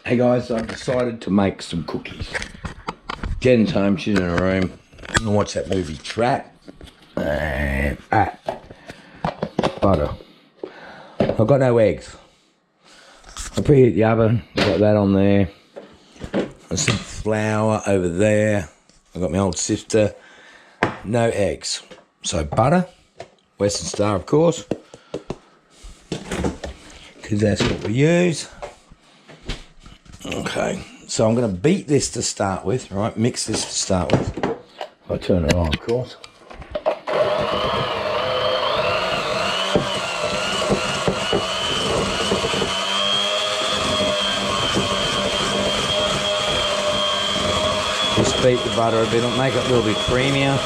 Hey guys, I've decided to make some cookies. Jen's home, she's in her room. I'm gonna watch that movie Trap. And butter. I've got no eggs. I preheat the oven, got that on there. There's some flour over there. I've got my old sifter. No eggs. So butter, Western Star of course, because that's what we use. Okay, so I'm going to beat this to start with, right? Mix this to start with. I'll turn it on, of course. Just beat the butter a bit, it'll make it a little bit creamier.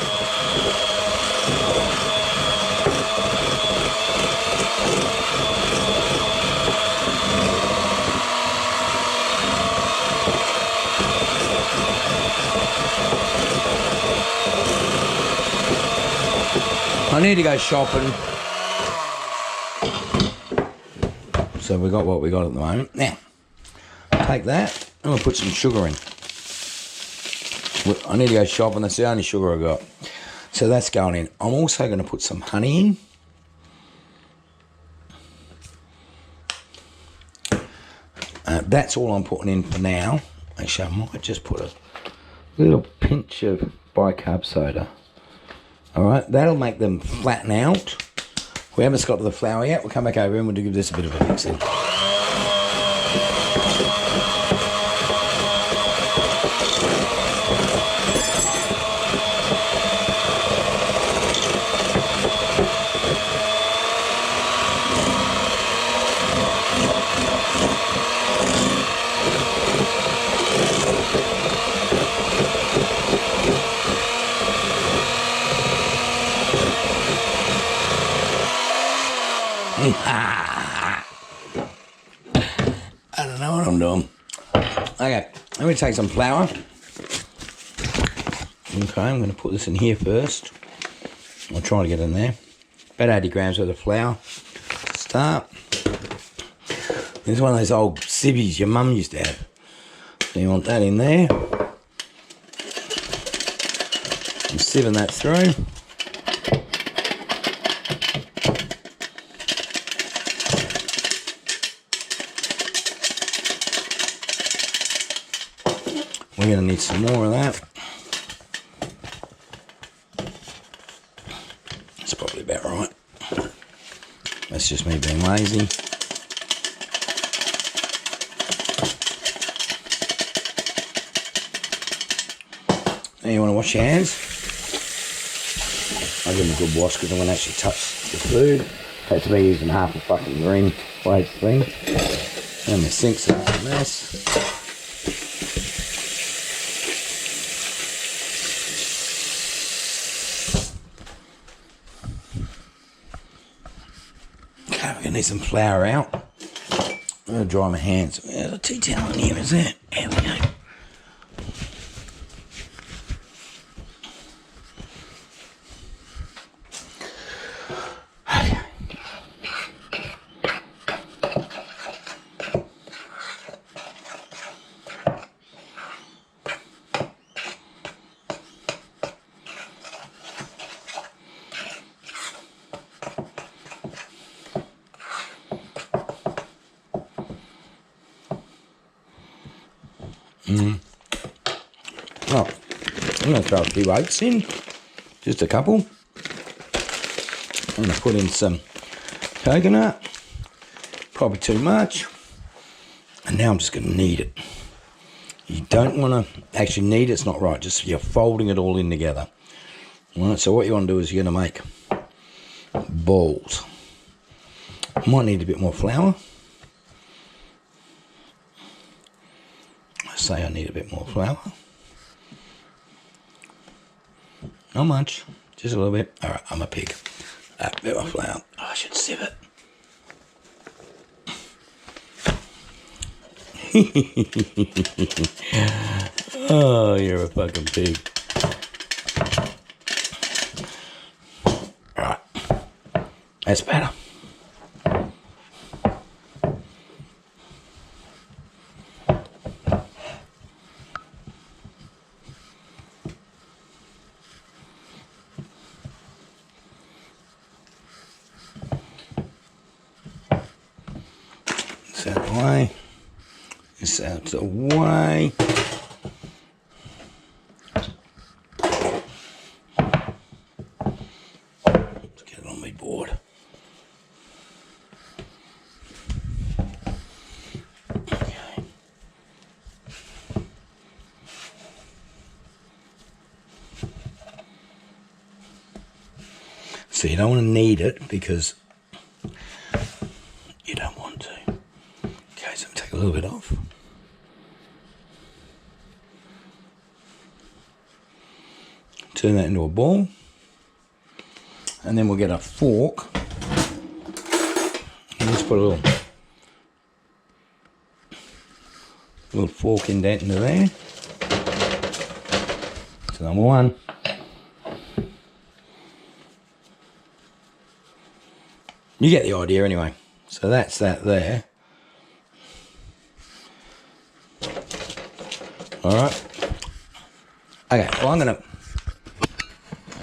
I need to go shopping. So we got what we got at the moment. Now, take that and we'll put some sugar in. I need to go shopping, that's the only sugar I got. So that's going in. I'm also going to put some honey in. That's all I'm putting in for now. Actually, I might just put a little pinch of bicarb soda. Alright, that'll make them flatten out. We haven't got to the flour yet. We'll come back over and we'll give this a bit of a mix in. I don't know what I'm doing. Okay, I'm going to take some flour. Okay, I'm going to put this in here first. I'll try to get in there. About 80 grams worth of flour. Start. This is one of those old civvies your mum used to have. So you want that in there. I'm sieving that through. We're going to need some more of that. That's probably about right. That's just me being lazy. Now you want to wash your hands. I'll give them a good wash because I'm going to actually touch the food. That's me using half a fucking green plate thing. And my sink's a mess. Need some flour out. I'm going to dry my hands. There's a tea towel in here, is there? There we go. Okay. Oh, I'm going to throw a few oats in, just a couple. I'm going to put in some coconut, probably too much. And now I'm just going to knead it. You don't want to actually knead it's not right, just you're folding it all in together. All right, so what you want to do is you're going to make balls. Might need a bit more flour. I say I need a bit more flour. Not much, just a little bit. All right, I'm a pig. A bit of flour. Oh, I should sieve it. Oh, you're a fucking pig. All right, that's better. way. This out the way. Let's get it on my board. Okay. So you don't want to knead it because you don't want to. Okay, so take a little bit off. Turn that into a ball. And then we'll get a fork. And just put a little fork indent into there. So number one. You get the idea anyway. So that's that there. Alright. Okay, well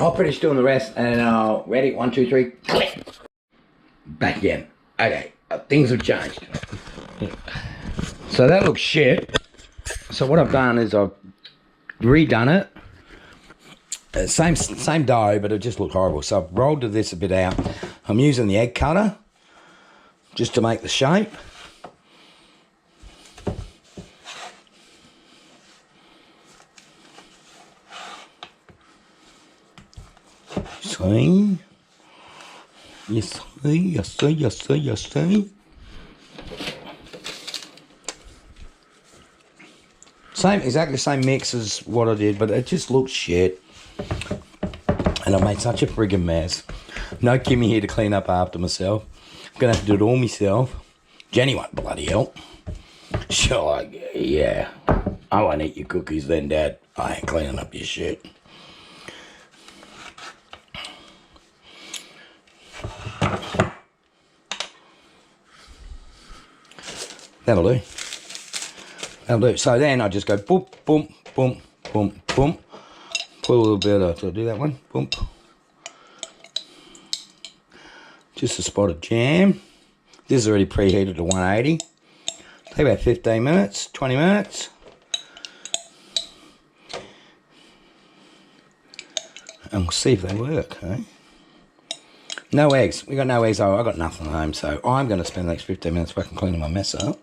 I'll finish doing the rest and ready, 1, 2, 3, click. Back again. Okay, things have changed. So that looks shit. So what I've done is I've redone it. Same dough, but it just looked horrible. So I've rolled this a bit out. I'm using the egg cutter just to make the shape. See? You see, you see, you see, you see. Exactly the same mix as what I did, but it just looks shit. And I made such a friggin' mess. No Kimmy here to clean up after myself. I'm gonna have to do it all myself. Jenny won't bloody help. She's like, yeah, I won't eat your cookies then, Dad. I ain't cleaning up your shit. That'll do. That'll do. So then I just go boom, boom, boom, boom, boom. Put a little bit of, so do that one, boom. Just a spot of jam. This is already preheated to 180. Take about 15 minutes, 20 minutes. And we'll see if they work, eh? No eggs. We got no eggs. Oh, I got nothing at home, so I'm going to spend the next 15 minutes fucking cleaning my mess up.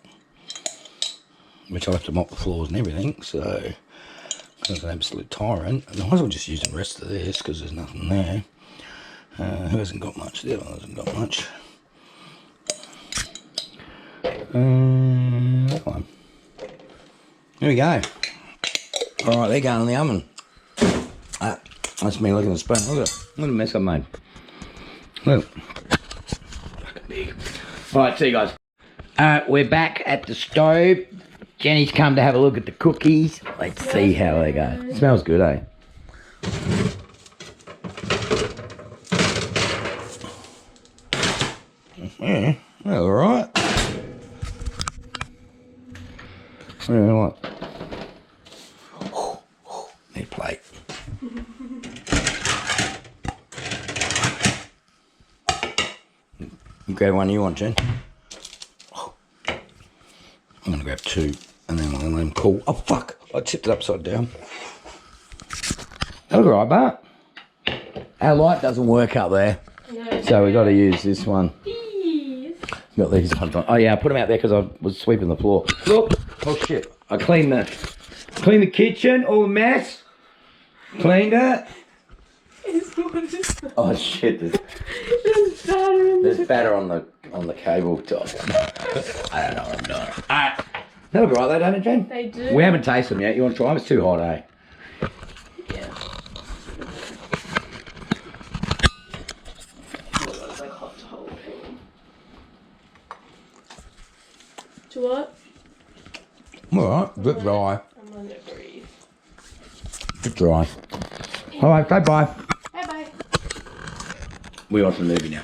Which I'll have to mop the floors and everything, so it's an absolute tyrant. I might as well just use the rest of this because there's nothing there. Who hasn't got much? The other one hasn't got much. That one. There we go. Alright, they're going in the oven. That's me looking at the spoon. Look at the mess I made. Look. Fucking big. Alright, see you guys. We're back at the stove. Jenny's come to have a look at the cookies. Let's see how they go. It smells good, eh? Yeah, they're alright. Yeah, what? Need a plate. You grab one you want, Jen? I'm going to grab two and then I'm going to let them cool. Oh, fuck. I tipped it upside down. That looks alright, Bart. Our light doesn't work up there. No, so we got to use this one. Got these ones on. Oh yeah, I put them out there because I was sweeping the floor. Look. Oh shit. I cleaned the kitchen, all the mess. Cleaned it. Oh shit, there's batter on the cable top. I don't know what I'm doing. Alright. They look right though, don't it, Jen? They do. We haven't tasted them yet. You want to try them? It's too hot, eh? Yeah. To what? Alright, a bit dry. I'm gonna breathe. A bit dry. Alright, say bye. Bye bye. We're on to the movie now.